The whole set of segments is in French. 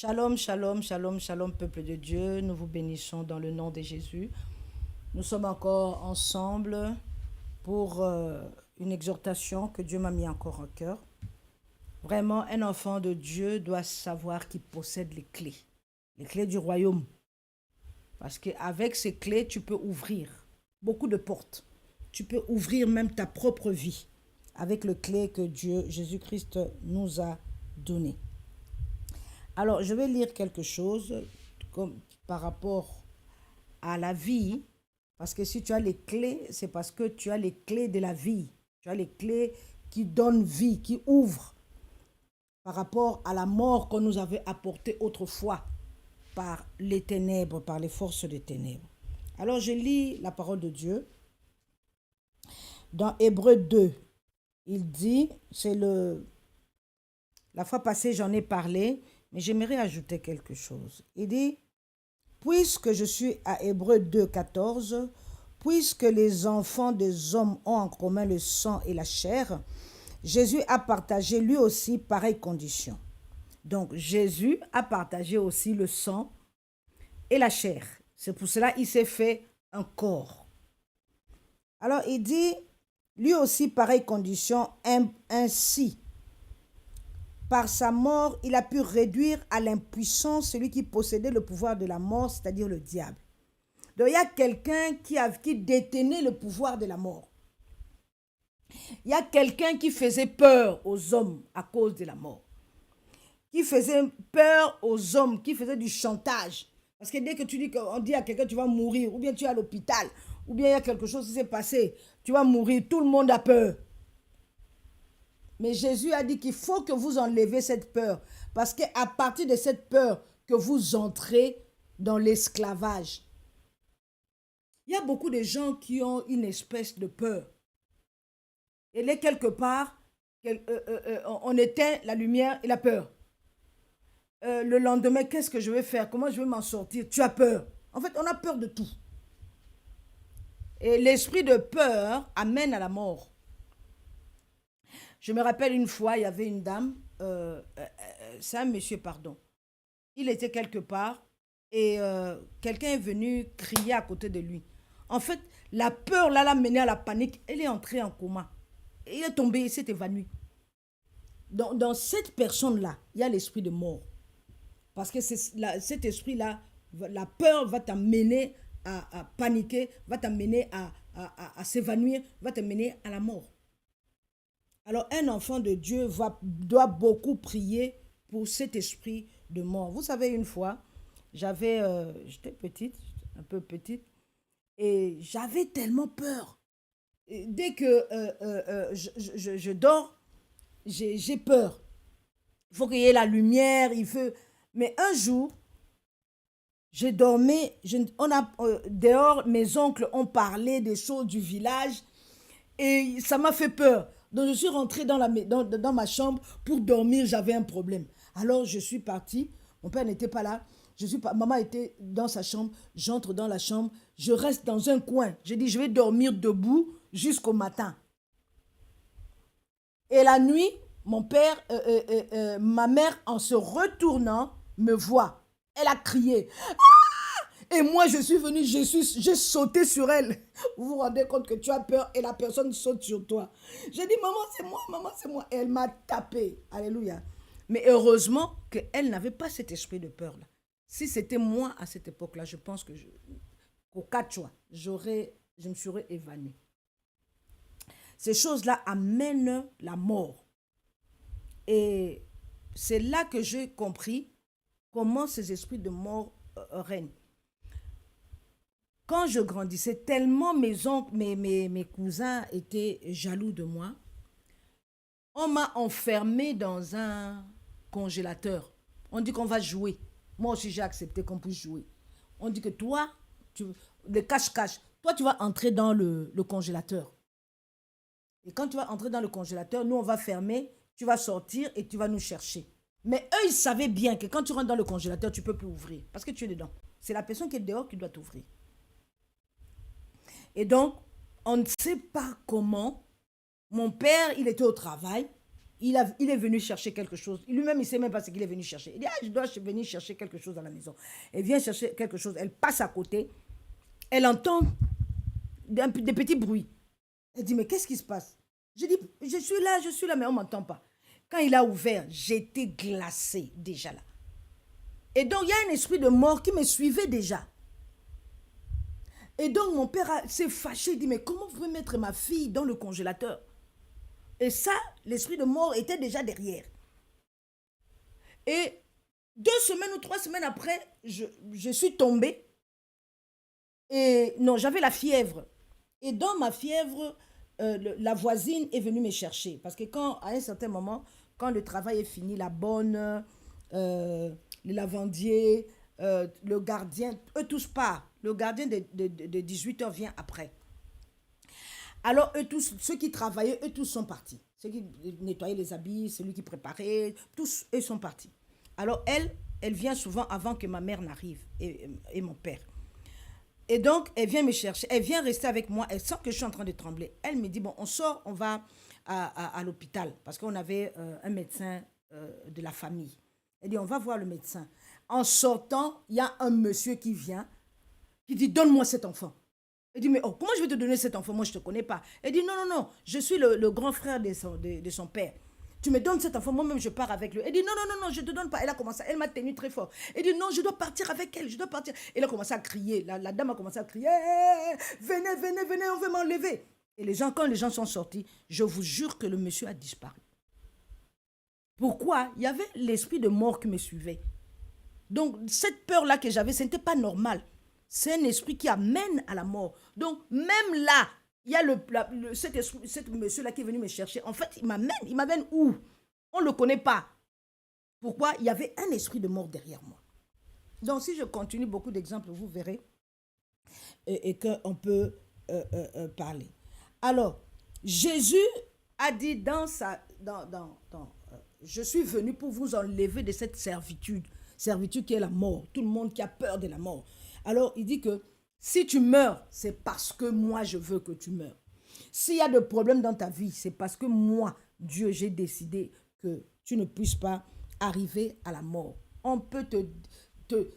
Shalom, shalom, shalom, shalom, peuple de Dieu. Nous vous bénissons dans le nom de Jésus. Nous sommes encore ensemble pour une exhortation que Dieu m'a mis encore au cœur. Vraiment, un enfant de Dieu doit savoir qu'il possède les clés du royaume. Parce qu'avec ces clés, tu peux ouvrir beaucoup de portes. Tu peux ouvrir même ta propre vie avec les clés que Dieu, Jésus-Christ, nous a données. Alors, je vais lire quelque chose par rapport à la vie, parce que si tu as les clés, c'est parce que tu as les clés de la vie. Tu as les clés qui donnent vie, qui ouvrent par rapport à la mort qu'on nous avait apportée autrefois par les ténèbres, par les forces des ténèbres. Alors, je lis la parole de Dieu. Dans Hébreux 2, il dit, la fois passée, j'en ai parlé, mais j'aimerais ajouter quelque chose. Il dit, puisque je suis à Hébreux 2, 14, puisque les enfants des hommes ont en commun le sang et la chair, Jésus a partagé lui aussi pareille condition. Donc Jésus a partagé aussi le sang et la chair. C'est pour cela qu'il s'est fait un corps. Alors il dit, lui aussi pareille condition, ainsi. Par sa mort, il a pu réduire à l'impuissance celui qui possédait le pouvoir de la mort, c'est-à-dire le diable. Donc, il y a quelqu'un qui détenait le pouvoir de la mort. Il y a quelqu'un qui faisait peur aux hommes à cause de la mort. Qui faisait peur aux hommes, qui faisait du chantage. Parce que dès que tu dis qu'on dit à quelqu'un tu vas mourir, ou bien tu es à l'hôpital, ou bien il y a quelque chose qui s'est passé, tu vas mourir, tout le monde a peur. Mais Jésus a dit qu'il faut que vous enlevez cette peur. Parce qu'à partir de cette peur que vous entrez dans l'esclavage. Il y a beaucoup de gens qui ont une espèce de peur. Et là, quelque part, on éteint la lumière et la peur. Le lendemain, qu'est-ce que je vais faire? Comment je vais m'en sortir? Tu as peur. En fait, on a peur de tout. Et l'esprit de peur amène à la mort. Je me rappelle une fois, il y avait une dame, c'est un monsieur, pardon. Il était quelque part et quelqu'un est venu crier à côté de lui. En fait, la peur là l'a mené à la panique. Elle est entrée en coma. Il est tombé, il s'est évanoui. Dans cette personne-là, il y a l'esprit de mort. Parce que cet esprit-là, la peur va t'amener à paniquer, va t'amener à s'évanouir, va t'amener à la mort. Alors, un enfant de Dieu doit beaucoup prier pour cet esprit de mort. Vous savez, une fois, j'étais petite, un peu petite, et j'avais tellement peur. Et dès que je dors, j'ai peur. Il faut qu'il y ait la lumière, Mais un jour, j'ai dormi, dehors, mes oncles ont parlé des choses du village, et ça m'a fait peur. Donc, je suis rentrée dans ma chambre pour dormir. J'avais un problème. Alors, je suis partie. Mon père n'était pas là. Maman était dans sa chambre. J'entre dans la chambre. Je reste dans un coin. J'ai dit, je vais dormir debout jusqu'au matin. Et la nuit, ma mère, en se retournant, me voit. Elle a crié. Et moi, je suis venue, j'ai sauté sur elle. Vous vous rendez compte que tu as peur et la personne saute sur toi. J'ai dit, maman, c'est moi. Et elle m'a tapé. Alléluia. Mais heureusement qu'elle n'avait pas cet esprit de peur-là. Si c'était moi à cette époque-là, je pense que qu'au Quechua, je me serais évanouie. Ces choses-là amènent la mort. Et c'est là que j'ai compris comment ces esprits de mort règnent. Quand je grandissais, tellement mes oncles, mes cousins étaient jaloux de moi, on m'a enfermé dans un congélateur. On dit qu'on va jouer. Moi aussi, j'ai accepté qu'on puisse jouer. On dit que toi, le cache-cache, toi, tu vas entrer dans le congélateur. Et quand tu vas entrer dans le congélateur, nous, on va fermer, tu vas sortir et tu vas nous chercher. Mais eux, ils savaient bien que quand tu rentres dans le congélateur, tu ne peux plus ouvrir parce que tu es dedans. C'est la personne qui est dehors qui doit t'ouvrir. Et donc, on ne sait pas comment. Mon père, il était au travail. il est venu chercher quelque chose. Lui-même, il ne sait même pas ce qu'il est venu chercher. Il dit, je dois venir chercher quelque chose à la maison. Elle vient chercher quelque chose, elle passe à côté, elle entend des petits bruits. Elle dit, mais qu'est-ce qui se passe? Je dis, je suis là, mais on ne m'entend pas. Quand il a ouvert, j'étais glacée déjà là. Et donc, il y a un esprit de mort qui me suivait déjà. Et donc, mon père s'est fâché, il dit, mais comment vous pouvez mettre ma fille dans le congélateur? Et ça, l'esprit de mort était déjà derrière. Et 2 semaines ou 3 semaines après, je suis tombée. Et non, j'avais la fièvre. Et dans ma fièvre, la voisine est venue me chercher. Parce que à un certain moment, quand le travail est fini, la bonne, le lavandier, le gardien, eux tous partent. Le gardien de 18h vient après. Alors, eux tous, ceux qui travaillaient, eux tous sont partis. Ceux qui nettoyaient les habits, celui qui préparait, tous, eux sont partis. Alors, elle vient souvent avant que ma mère n'arrive et mon père. Et donc, elle vient me chercher, elle vient rester avec moi, elle sent que je suis en train de trembler. Elle me dit, bon, on sort, on va à l'hôpital, parce qu'on avait un médecin de la famille. Elle dit, on va voir le médecin. En sortant, il y a un monsieur qui vient, qui dit, donne-moi cet enfant. Elle dit, mais oh, comment je vais te donner cet enfant? Moi, je ne te connais pas. Elle dit, non, non, non, je suis le grand frère de son père. Tu me donnes cet enfant, moi-même, je pars avec lui. Elle dit, non, non, non, non, je ne te donne pas. Elle a commencé, elle m'a tenu très fort. Elle dit, non, je dois partir avec elle, je dois partir. Elle a commencé à crier. La dame a commencé à crier, venez, venez, venez, on veut m'enlever. Et quand les gens sont sortis, je vous jure que le monsieur a disparu. Pourquoi? Il y avait l'esprit de mort qui me suivait. Donc, cette peur-là que j'avais, ce n'était pas normal. C'est un esprit qui amène à la mort. Donc, même là, il y a cet monsieur-là qui est venu me chercher. En fait, il m'amène où? On ne le connaît pas. Pourquoi? Il y avait un esprit de mort derrière moi. Donc, si je continue beaucoup d'exemples, vous verrez et qu'on peut parler. Alors, Jésus a dit je suis venu pour vous enlever de cette servitude qui est la mort. Tout le monde qui a peur de la mort. Alors, il dit que si tu meurs, c'est parce que moi, je veux que tu meurs. S'il y a des problèmes dans ta vie, c'est parce que moi, Dieu, j'ai décidé que tu ne puisses pas arriver à la mort. On peut te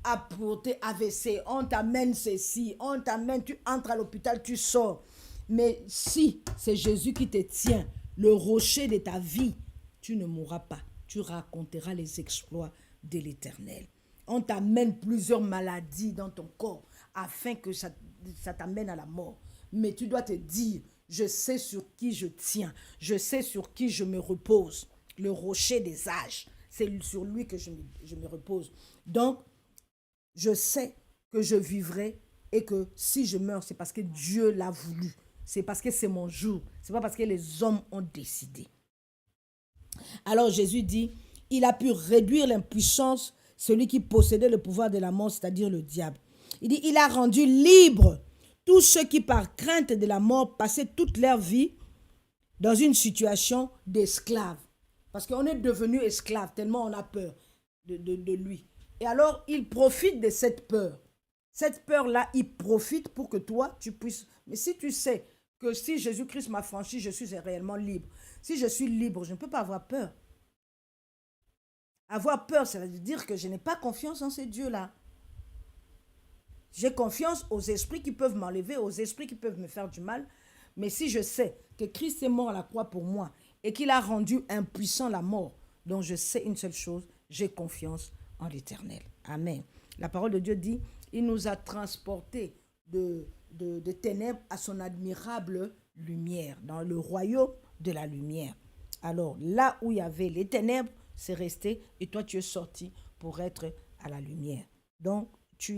apporter AVC, on t'amène ceci, on t'amène, tu entres à l'hôpital, tu sors. Mais si c'est Jésus qui te tient, le rocher de ta vie, tu ne mourras pas. Tu raconteras les exploits de l'Éternel. On t'amène plusieurs maladies dans ton corps afin que ça t'amène à la mort. Mais tu dois te dire, je sais sur qui je tiens, je sais sur qui je me repose. Le rocher des âges, c'est sur lui que je me repose. Donc, je sais que je vivrai et que si je meurs, c'est parce que Dieu l'a voulu. C'est parce que c'est mon jour. Ce n'est pas parce que les hommes ont décidé. Alors Jésus dit, il a pu réduire l'impuissance, celui qui possédait le pouvoir de la mort, c'est-à-dire le diable. Il dit, il a rendu libre tous ceux qui, par crainte de la mort, passaient toute leur vie dans une situation d'esclave. Parce qu'on est devenu esclave, tellement on a peur de lui. Et alors, il profite de cette peur. Cette peur-là, il profite pour que toi, tu puisses... Mais si tu sais que si Jésus-Christ m'a franchi, je suis réellement libre. Si je suis libre, je ne peux pas avoir peur. Avoir peur, ça veut dire que je n'ai pas confiance en ces dieux-là. J'ai confiance aux esprits qui peuvent m'enlever, aux esprits qui peuvent me faire du mal. Mais si je sais que Christ est mort à la croix pour moi et qu'il a rendu impuissant la mort, donc je sais une seule chose, j'ai confiance en l'Éternel. Amen. La parole de Dieu dit, il nous a transportés de ténèbres à son admirable lumière, dans le royaume de la lumière. Alors, là où il y avait les ténèbres, c'est resté, et toi, tu es sorti pour être à la lumière. Donc, tu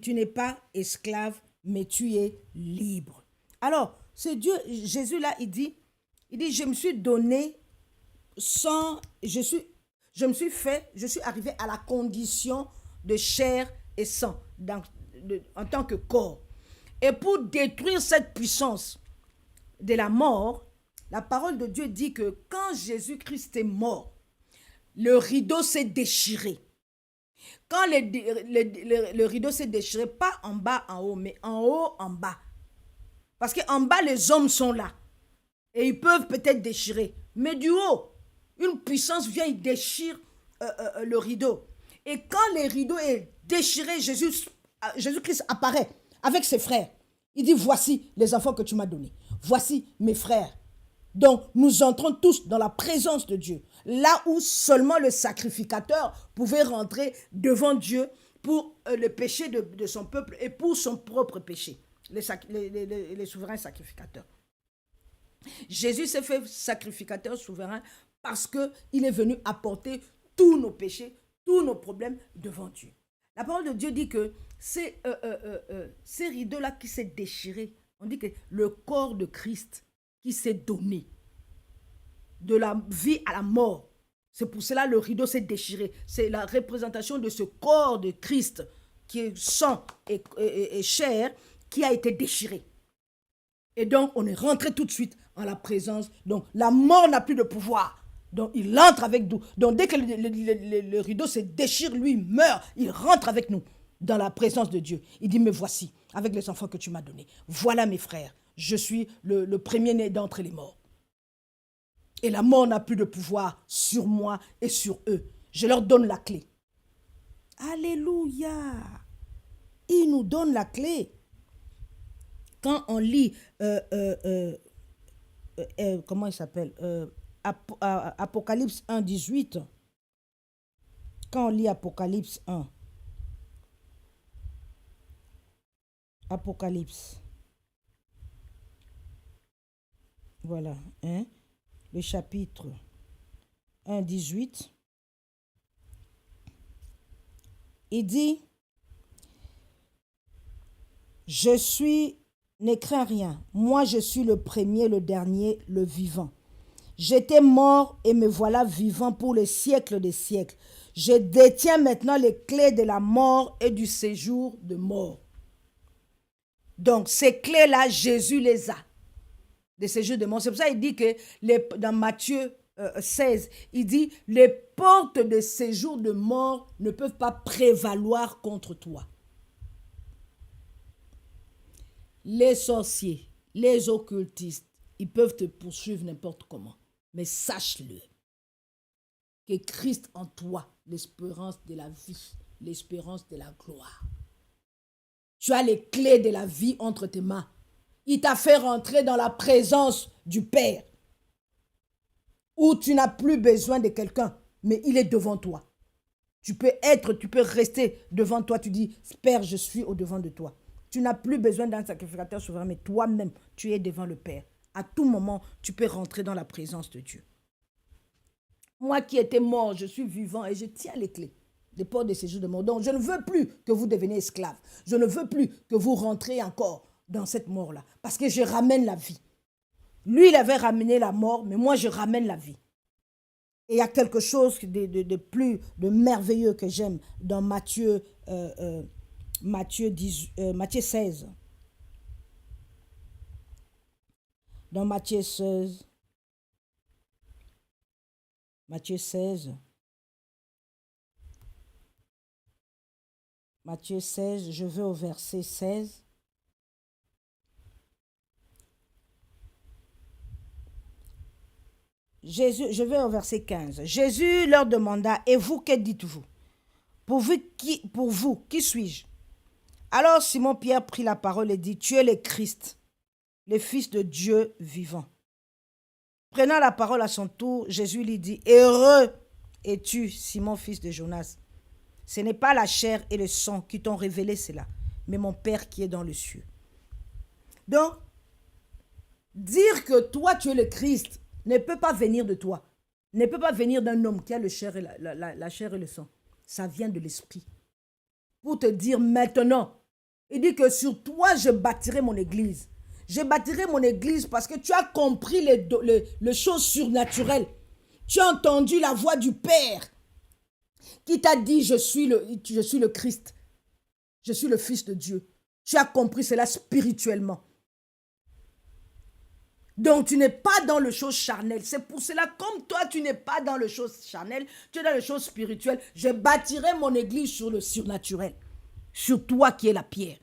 n'es pas esclave, mais tu es libre. Alors, c'est Dieu, Jésus là, il dit, je me suis donné je suis arrivé à la condition de chair et sang, en tant que corps. Et pour détruire cette puissance de la mort, la parole de Dieu dit que quand Jésus-Christ est mort, le rideau s'est déchiré. Quand le rideau s'est déchiré, pas en bas, en haut, mais en haut, en bas. Parce qu'en bas, les hommes sont là. Et ils peuvent peut-être déchirer. Mais du haut, une puissance vient, il déchire le rideau. Et quand le rideau est déchiré, Jésus-Christ apparaît avec ses frères. Il dit, voici les enfants que tu m'as donnés. Voici mes frères. Donc, nous entrons tous dans la présence de Dieu. Là où seulement le sacrificateur pouvait rentrer devant Dieu pour le péché de son peuple et pour son propre péché. Les souverains sacrificateurs. Jésus s'est fait sacrificateur souverain parce qu'il est venu apporter tous nos péchés, tous nos problèmes devant Dieu. La parole de Dieu dit que ces rideaux-là qui s'est déchiré, on dit que le corps de Christ qui s'est donné de la vie à la mort, c'est pour cela le rideau s'est déchiré. C'est la représentation de ce corps de Christ qui est sang et chair qui a été déchiré. Et donc, on est rentré tout de suite en la présence. Donc, la mort n'a plus de pouvoir. Donc, il entre avec nous. Donc, dès que le rideau se déchire, lui meurt. Il rentre avec nous dans la présence de Dieu. Il dit, me voici, avec les enfants que tu m'as donnés. Voilà mes frères. Je suis le premier-né d'entre les morts. Et la mort n'a plus de pouvoir sur moi et sur eux. Je leur donne la clé. Alléluia. Il nous donne la clé. Quand on lit, comment il s'appelle, Apocalypse 1, 18, quand on lit Apocalypse 1, Apocalypse, voilà, hein, le chapitre 1, 18, il dit, ne crains rien, moi je suis le premier, le dernier, le vivant. J'étais mort et me voilà vivant pour les siècles des siècles. Je détiens maintenant les clés de la mort et du séjour de mort. Donc ces clés-là, Jésus les a. Des séjours de mort. C'est pour ça qu'il dit que dans Matthieu 16, il dit, les portes de séjour de mort ne peuvent pas prévaloir contre toi. Les sorciers, les occultistes, ils peuvent te poursuivre n'importe comment. Mais sache-le, que Christ en toi, l'espérance de la vie, l'espérance de la gloire. Tu as les clés de la vie entre tes mains. Il t'a fait rentrer dans la présence du Père, où tu n'as plus besoin de quelqu'un, mais il est devant toi. Tu peux rester devant toi, tu dis, Père, je suis au-devant de toi. Tu n'as plus besoin d'un sacrificateur souverain, mais toi-même, tu es devant le Père. À tout moment, tu peux rentrer dans la présence de Dieu. Moi qui étais mort, je suis vivant et je tiens les clés des portes de séjour de mort. Donc, je ne veux plus que vous deveniez esclaves. Je ne veux plus que vous rentriez encore dans cette mort-là, parce que je ramène la vie. Lui, il avait ramené la mort, mais moi, je ramène la vie. Et il y a quelque chose de merveilleux que j'aime dans Matthieu 16. Dans Matthieu 16, je vais au verset 16. Je vais au verset 15. Jésus leur demanda, et vous, que dites-vous? Pour vous, qui suis-je? Alors Simon-Pierre prit la parole et dit, tu es le Christ, le Fils de Dieu vivant. Prenant la parole à son tour, Jésus lui dit, heureux es-tu, Simon, fils de Jonas. Ce n'est pas la chair et le sang qui t'ont révélé cela, mais mon Père qui est dans le ciel. Donc, dire que toi tu es le Christ ne peut pas venir de toi, ne peut pas venir d'un homme qui a la chair et le sang. Ça vient de l'esprit. Pour te dire maintenant, il dit que sur toi je bâtirai mon église. Je bâtirai mon église parce que tu as compris les choses surnaturelles. Tu as entendu la voix du Père qui t'a dit je suis le Christ. Je suis le Fils de Dieu. Tu as compris cela spirituellement. Donc tu n'es pas dans les choses charnelles. C'est pour cela, comme toi tu n'es pas dans les choses charnelles, tu es dans les choses spirituelles. Je bâtirai mon église sur le surnaturel. Sur toi qui es la pierre.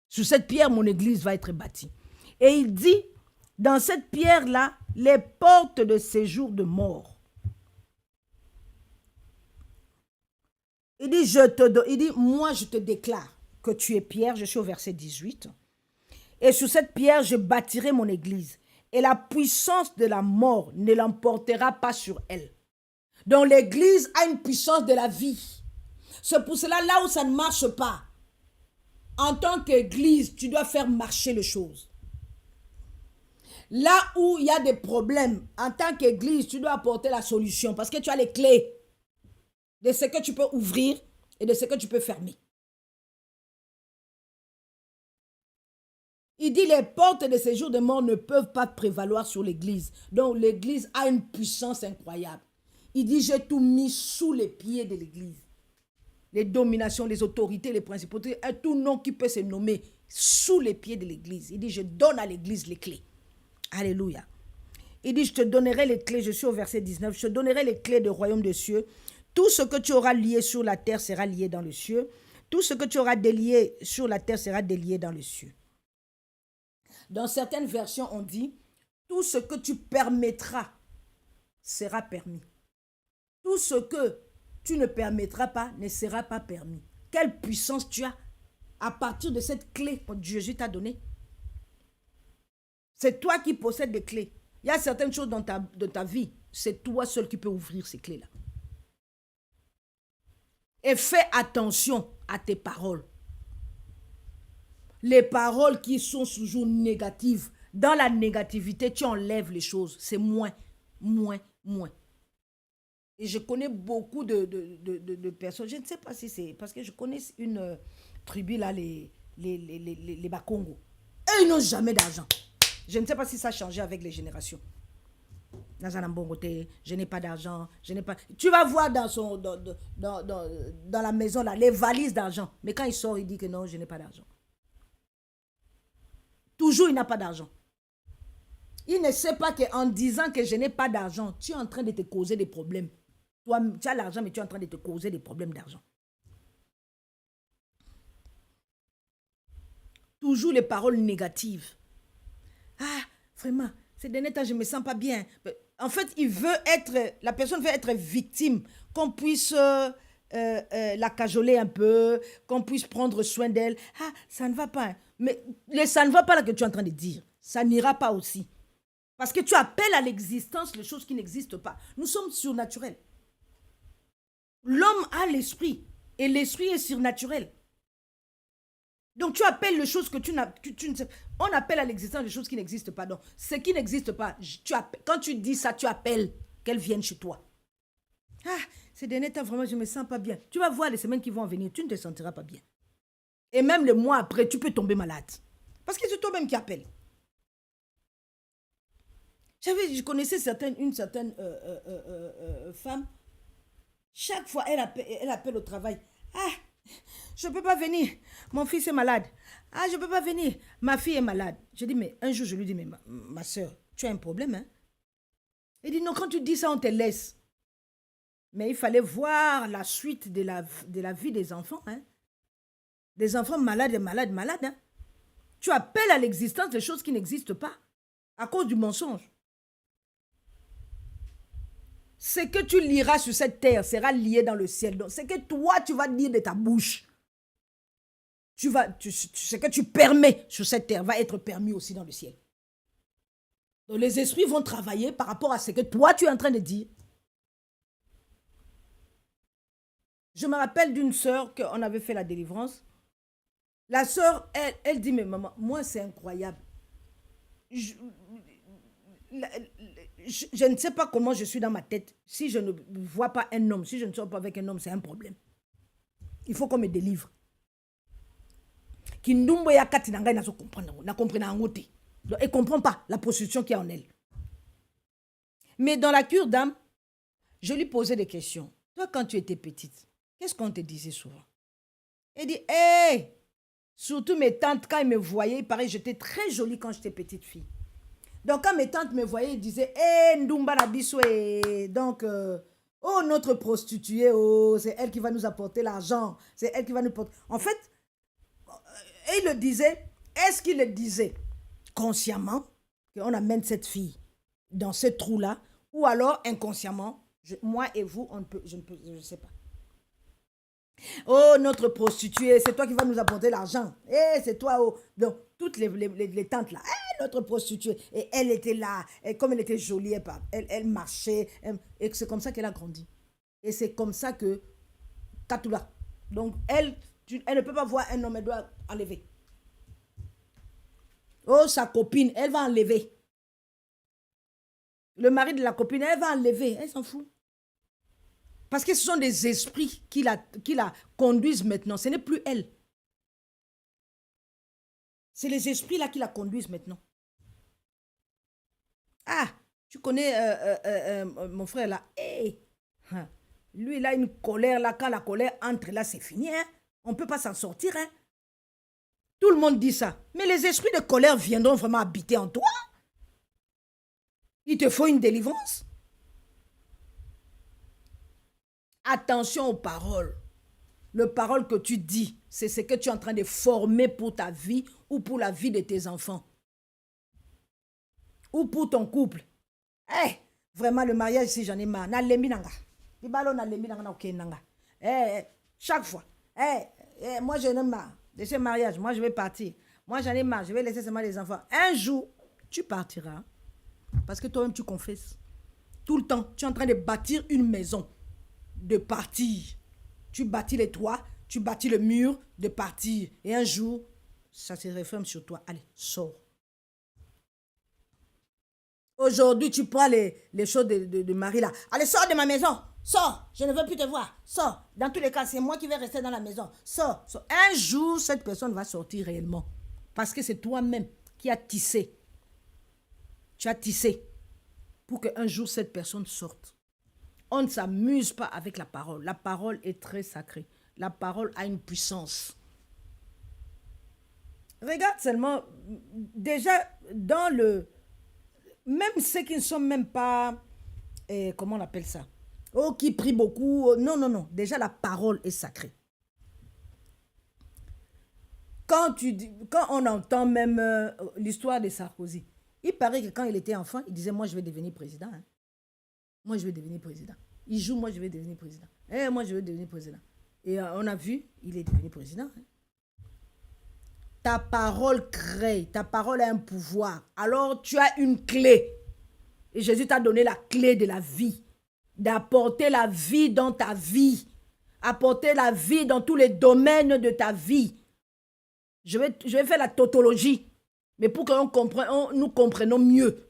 Sur cette pierre, mon église va être bâtie. Et il dit, dans cette pierre-là les portes de séjour de mort. Il dit, moi je te déclare que tu es Pierre, je suis au verset 18. Et sur cette pierre, je bâtirai mon église. Et la puissance de la mort ne l'emportera pas sur elle. Donc l'église a une puissance de la vie. C'est pour cela, là où ça ne marche pas, en tant qu'église, tu dois faire marcher les choses. Là où il y a des problèmes, en tant qu'église, tu dois apporter la solution parce que tu as les clés de ce que tu peux ouvrir et de ce que tu peux fermer. Il dit les portes de séjour de mort ne peuvent pas prévaloir sur l'église. Donc l'église a une puissance incroyable. Il dit j'ai tout mis sous les pieds de l'église. Les dominations, les autorités, les principautés, tout nom qui peut se nommer sous les pieds de l'église. Il dit je donne à l'église les clés. Alléluia. Il dit je te donnerai les clés, je suis au verset 19, je te donnerai les clés du royaume des cieux. Tout ce que tu auras lié sur la terre sera lié dans le ciel. Tout ce que tu auras délié sur la terre sera délié dans le ciel. Dans certaines versions, on dit, tout ce que tu permettras sera permis. Tout ce que tu ne permettras pas ne sera pas permis. Quelle puissance tu as à partir de cette clé que Jésus t'a donnée? C'est toi qui possèdes des clés. Il y a certaines choses dans ta vie, c'est toi seul qui peux ouvrir ces clés-là. Et fais attention à tes paroles. Les paroles qui sont toujours négatives. Dans la négativité, tu enlèves les choses. C'est moins. Et je connais beaucoup de personnes. Je ne sais pas si c'est... Parce que je connais une tribu, là, les Bakongo. Et ils n'ont jamais d'argent. Je ne sais pas si ça a changé avec les générations. Je n'ai pas d'argent, je n'ai pas... Tu vas voir dans la maison, là, les valises d'argent. Mais quand il sort, il dit que non, je n'ai pas d'argent. Toujours, il n'a pas d'argent. Il ne sait pas qu'en disant que je n'ai pas d'argent, tu es en train de te causer des problèmes. Toi, tu as l'argent, mais tu es en train de te causer des problèmes d'argent. Toujours les paroles négatives. Ah, vraiment, ces derniers temps, je ne me sens pas bien. En fait, la personne veut être victime, qu'on puisse la cajoler un peu, qu'on puisse prendre soin d'elle. Ah, ça ne va pas. Hein. Mais ça ne va pas là que tu es en train de dire. Ça n'ira pas aussi. Parce que tu appelles à l'existence les choses qui n'existent pas. Nous sommes surnaturels. L'homme a l'esprit et l'esprit est surnaturel. Donc tu appelles les choses que tu ne sais pas. On appelle à l'existence les choses qui n'existent pas. Donc ce qui n'existe pas, quand tu dis ça, tu appelles qu'elles viennent chez toi. Ah, ces derniers temps, vraiment, je ne me sens pas bien. Tu vas voir les semaines qui vont venir, tu ne te sentiras pas bien. Et même le mois après, tu peux tomber malade. Parce que c'est toi-même qui appelles. Je connaissais une certaine femme. Chaque fois, elle appelle au travail. Ah, je ne peux pas venir. Mon fils est malade. Ah, je ne peux pas venir. Ma fille est malade. Je dis, mais un jour, je lui dis, mais ma soeur, tu as un problème, hein? Elle dit, non, quand tu dis ça, on te laisse. Mais il fallait voir la suite de la vie des enfants, hein? Des enfants malades, hein? Tu appelles à l'existence des choses qui n'existent pas à cause du mensonge. Ce que tu liras sur cette terre sera lié dans le ciel. Donc, ce que toi, tu vas dire de ta bouche, ce que tu permets sur cette terre va être permis aussi dans le ciel. Donc, les esprits vont travailler par rapport à ce que toi, tu es en train de dire. Je me rappelle d'une sœur qu'on avait fait la délivrance. La sœur, elle dit, mais maman, moi, c'est incroyable. Je ne sais pas comment je suis dans ma tête. Si je ne vois pas un homme, si je ne sors pas avec un homme, c'est un problème. Il faut qu'on me délivre. Elle ne comprend pas la prostitution qu'il y a en elle. Mais dans la cure d'âme, je lui posais des questions. Toi, quand tu étais petite, qu'est-ce qu'on te disait souvent? Elle dit, hé, surtout mes tantes, quand elles me voyaient, il paraît que j'étais très jolie quand j'étais petite fille. Donc, quand mes tantes me voyaient, ils disaient, hé, Ndumba la bisoué. Donc, oh, notre prostituée, oh, c'est elle qui va nous apporter l'argent. C'est elle qui va nous porter. En fait, il le disait, est-ce qu'il le disait consciemment qu'on amène cette fille dans ce trou-là, ou alors inconsciemment, moi et vous, je ne sais pas. Oh, notre prostituée, c'est toi qui vas nous apporter l'argent. C'est toi, oh. Donc, toutes les tantes là, notre prostituée. Et elle était là, et comme elle était jolie, elle marchait, et c'est comme ça qu'elle a grandi. Et c'est comme ça que, Katoula. Donc, elle ne peut pas voir un homme, elle doit enlever. Oh, sa copine, elle va enlever. Le mari de la copine, elle va enlever, elle s'en fout. Parce que ce sont des esprits qui la conduisent maintenant. Ce n'est plus elle. C'est les esprits là qui la conduisent maintenant. Ah, tu connais mon frère là. Lui, il a une colère là. Quand la colère entre là, c'est fini. Hein? On ne peut pas s'en sortir. Hein? Tout le monde dit ça. Mais les esprits de colère viendront vraiment habiter en toi. Il te faut une délivrance. Attention aux paroles. Les paroles que tu dis, c'est ce que tu es en train de former pour ta vie ou pour la vie de tes enfants. Ou pour ton couple. Vraiment, le mariage, si j'en ai marre. Chaque fois. Moi, j'en ai marre de ce mariage. Moi, je vais partir. Moi, j'en ai marre. Je vais laisser seulement les enfants. Un jour, tu partiras. Parce que toi-même, tu confesses. Tout le temps, tu es en train de bâtir une maison. De partir. Tu bâtis les toits, tu bâtis le mur, de partir. Et un jour, ça se referme sur toi. Allez, sors. Aujourd'hui, tu prends les choses de Marie là. Allez, sors de ma maison. Sors. Je ne veux plus te voir. Sors. Dans tous les cas, c'est moi qui vais rester dans la maison. Sors. Sors. Un jour, cette personne va sortir réellement. Parce que c'est toi-même qui as tissé. Tu as tissé pour qu'un jour, cette personne sorte. On ne s'amuse pas avec la parole. La parole est très sacrée. La parole a une puissance. Regarde seulement, déjà, dans le... Même ceux qui ne sont même pas... comment on appelle ça? Oh, qui prient beaucoup. Non. Déjà, la parole est sacrée. Quand on entend même l'histoire de Sarkozy, il paraît que quand il était enfant, il disait, moi, je vais devenir président. Hein. Moi, je vais devenir président. Il joue, moi, je vais devenir président. Moi, je vais devenir président. Et on a vu, il est devenu président. Hein. Ta parole crée, ta parole a un pouvoir. Alors, tu as une clé. Et Jésus t'a donné la clé de la vie. D'apporter la vie dans ta vie. Apporter la vie dans tous les domaines de ta vie. Je vais faire la tautologie. Mais pour que nous comprenions mieux.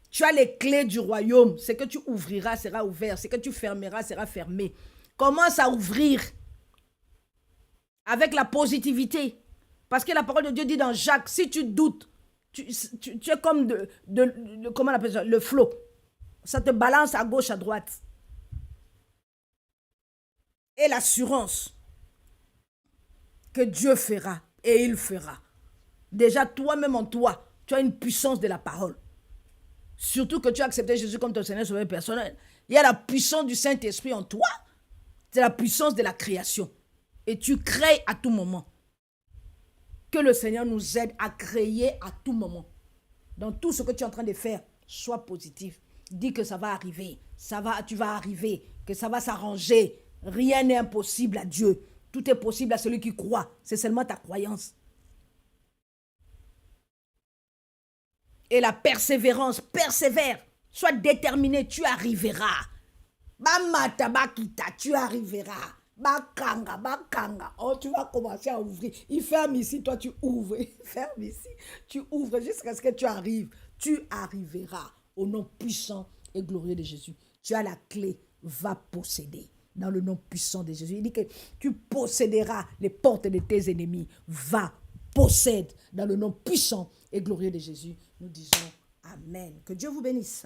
Tu as les clés du royaume. Ce que tu ouvriras sera ouvert. Ce que tu fermeras sera fermé. Commence à ouvrir. Avec la positivité. Parce que la parole de Dieu dit dans Jacques, si tu doutes, tu es comme comment on appelle ça, le flot. Ça te balance à gauche, à droite. Et l'assurance que Dieu fera. Et il fera. Déjà, toi-même en toi, tu as une puissance de la parole. Surtout que tu as accepté Jésus comme ton Seigneur sauveur personnel. Il y a la puissance du Saint-Esprit en toi. C'est la puissance de la création. Et tu crées à tout moment. Que le Seigneur nous aide à créer à tout moment. Dans tout ce que tu es en train de faire, sois positif. Dis que ça va arriver. Tu vas arriver. Que ça va s'arranger. Rien n'est impossible à Dieu. Tout est possible à celui qui croit. C'est seulement ta croyance. Et la persévérance, persévère. Sois déterminé, tu arriveras. Bamata bakita, tu arriveras. Bakanga. Oh, tu vas commencer à ouvrir. Il ferme ici, toi tu ouvres. Il ferme ici, tu ouvres jusqu'à ce que tu arrives. Tu arriveras au nom puissant et glorieux de Jésus. Tu as la clé, va posséder. Dans le nom puissant de Jésus. Il dit que tu posséderas les portes de tes ennemis. Va, possède dans le nom puissant et glorieux de Jésus. Nous disons Amen. Que Dieu vous bénisse.